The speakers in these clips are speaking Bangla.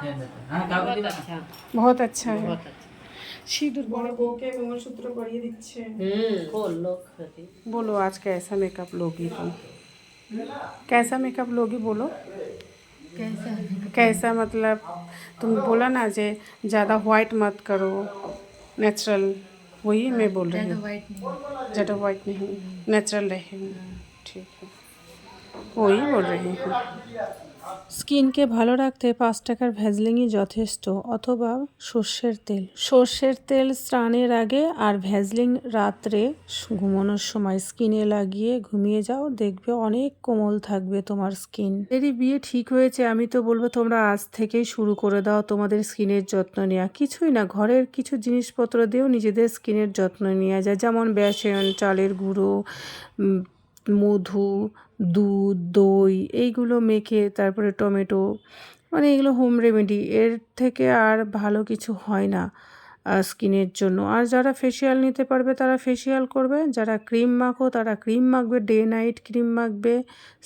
बहुत अच्छा, बहुत अच्छा है। बहुत अच्छा। সিঁদুর বড় বউকে মঙ্গলসূত্র পরিয়ে দিচ্ছে। खोल लो खरी। बोलो आज कैसा मेकअप लोगी तुम? कैसा मेकअप लोगी बोलो। कैसा कैसा मतलब तुम बोला ना जे ज़्यादा वाइट मत करो, नेचुरल, वही मैं बोल रही ज़्यादा हूँ। वाइट नहीं। ज़्यादा वाइट नहीं, नेचुरल रहेगी। ठीक है, वही बोल रही हूँ। স্কিনকে ভালো রাখতে 5 টাকার ভ্যাসলিনই যথেষ্ট, অথবা সর্ষের তেল। সর্ষের তেল স্নানের আগে আর ভ্যাসলিন রাত্রে ঘুমানোর সময় স্কিনে লাগিয়ে ঘুমিয়ে যাও, দেখবে অনেক কোমল থাকবে তোমার স্কিন। এরই বিয়ে ঠিক হয়েছে, আমি তো বলবো তোমরা আজ থেকেই শুরু করে দাও তোমাদের স্কিনের যত্ন নেওয়া। কিছুই না, ঘরের কিছু জিনিসপত্র দিয়েও নিজেদের স্কিনের যত্ন নেওয়া যায়, যেমন বেসন, চালের গুঁড়ো, মধু, দুধ, দই, এইগুলো মেখে তারপরে টমেটো, মানে এগুলো হোম রেমেডি, এর থেকে আর ভালো কিছু হয় না স্কিনের জন্য। আর যারা ফেসিয়াল নিতে পারবে তারা ফেসিয়াল করবে, যারা ক্রিম মাখো তারা ক্রিম মাখবে, ডে নাইট ক্রিম মাখবে।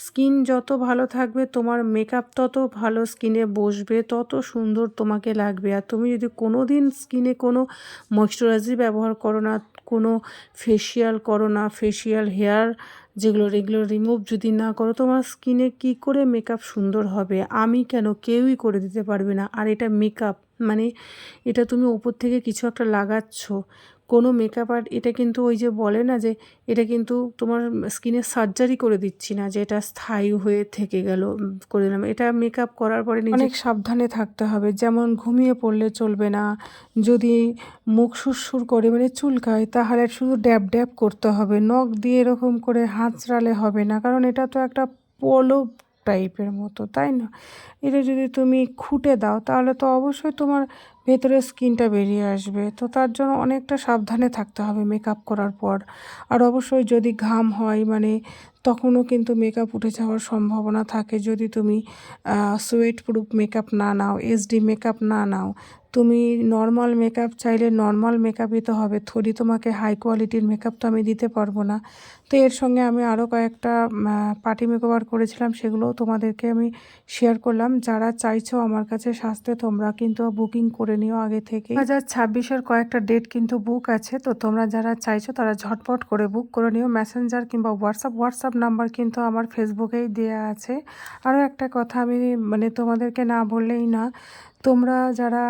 স্কিন যত ভালো থাকবে তোমার মেকআপ তত ভালো স্কিনে বসবে, তত সুন্দর তোমাকে লাগবে। আর তুমি যদি কোনো দিন স্কিনে কোনো ময়শ্চারাইজার ব্যবহার করো না, কোনো ফেসিয়াল করো না, ফেসিয়াল হেয়ার যেগুলো রেগুলার রিমুভ যদি না করো, তোমার স্কিনে কি করে মেকআপ সুন্দর হবে? আমি কেন, কেউই করে দিতে পারবে না। আর এটা মেকআপ মানে এটা তুমি ওপর থেকে কিছু একটা লাগাচ্ছ, কোনো মেকআপ। আর এটা কিন্তু ওই যে বলে না যে এটা কিন্তু তোমার স্কিনে সার্জারি করে দিচ্ছি না, যে এটা স্থায়ী হয়ে থেকে গেল করে দিলাম। এটা মেকআপ করার পরে অনেক সাবধানে থাকতে হবে, যেমন ঘুমিয়ে পড়লে চলবে না, যদি মুখ সুরসুর করে মানে চুলকায় তাহলে শুধু ড্যাব ড্যাব করতে হবে, নখ দিয়ে এরকম করে হাঁচড়ালে হবে না, কারণ এটা তো একটা পলব টাইপের মতো, তাই না? এটা যদি তুমি খুঁটে দাও তাহলে তো অবশ্যই তোমার ভেতরে স্কিনটা বেরিয়ে আসবে। তো তার জন্য অনেকটা সাবধানে থাকতে হবে মেকআপ করার পর। আর অবশ্যই যদি ঘাম হয় মানে তখনও কিন্তু মেকআপ উঠে যাওয়ার সম্ভাবনা থাকে, যদি তুমি সোয়েট প্রুফ মেকআপ না নাও, এইচডি মেকআপ না নাও। তুমি নর্মাল মেকআপ চাইলে নর্মাল মেকআপই তো হবে, থোড়ি তোমাকে হাই কোয়ালিটির মেকআপ তো আমি দিতে পারবো না। তো এর সঙ্গে আমি আরও কয়েকটা পার্টি মেকওভার করেছিলাম, সেগুলোও তোমাদেরকে আমি শেয়ার করলাম। যারা চাইছো আমার কাছে সাজতে তোমরা কিন্তু বুকিং করে নিও আগে থেকে। 2026-এর কয়েকটা ডেট কিন্তু বুক আছে, তো তোমরা যারা চাইছো তারা ঝটপট করে বুক করে নিও। মেসেঞ্জার কিংবা হোয়াটসঅ্যাপ নাম্বার কিন্তু আমার ফেসবুকেই দেওয়া আছে। আরও একটা কথা আমি মানে তোমাদেরকে না বললেই না, তোমরা যারা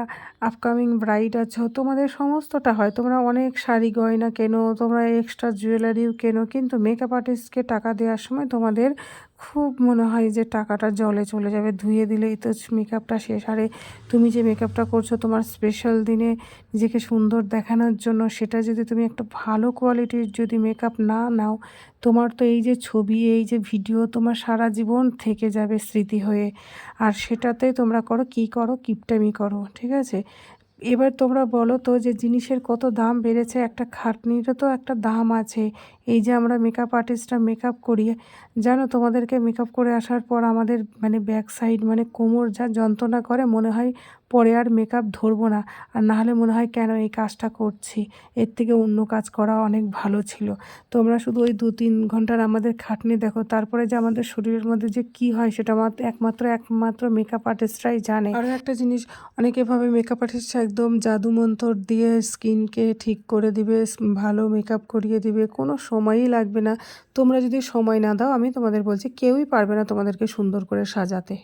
আপকামিং ব্রাইড আছো তোমাদের সমস্তটা হয়, তোমরা অনেক শাড়ি গয়না কেনো, তোমরা এক্সট্রা জুয়েলারিও কেনো, কিন্তু মেকআপ আর্টিস্টকে টাকা দেওয়ার সময় তোমাদের খুব মনে হয় যে টাকাটা জলে চলে যাবে, ধুয়ে দিলেই তো মেকআপটা শেষ। আরে তুমি যে মেকআপটা করছো তোমার স্পেশাল দিনে নিজেকে সুন্দর দেখানোর জন্য, সেটা যদি তুমি একটা ভালো কোয়ালিটির যদি মেকআপ না নাও, তোমার তো এই যে ছবি, এই যে ভিডিও তোমার সারা জীবন থেকে যাবে স্মৃতি হয়ে। আর সেটাতে তোমরা করো কি করো, কিপটামি করো, ঠিক আছে? এবার তোমরা বলো তো যে জিনিসের কত দাম বেড়েছে, একটা খাটনিরও তো একটা দাম আছে। এই যে আমরা মেকআপ আর্টিস্টরা মেকআপ করি, জানো তোমাদেরকে মেকআপ করে আসার পর আমাদের মানে ব্যাক সাইড মানে কোমর যা যন্ত্রণা করে, মনে হয় পরে আর মেকআপ ধরবো না। আর নাহলে মনে হয় কেন এই কাজটা করছি, এর থেকে অন্য কাজ করা অনেক ভালো ছিল। তোমরা শুধু ওই 2-3 ঘন্টার আমাদের খাটনি দেখো, তারপরে যে আমাদের শরীরের মধ্যে যে কি হয় সেটা একমাত্র মেকআপ আর্টিস্টরাই জানে। আরও একটা জিনিস, অনেকে ভাবে মেকআপ আর্টিস্ট একদম জাদু মন্তর দিয়ে স্কিনকে ঠিক করে দিবে, ভালো মেকআপ করিয়ে দিবে, কোনো সময়ই লাগবে না। তোমরা যদি সময় না দাও, আমি তোমাদের বলছি কেউই পারবে না তোমাদেরকে সুন্দর করে সাজাতে।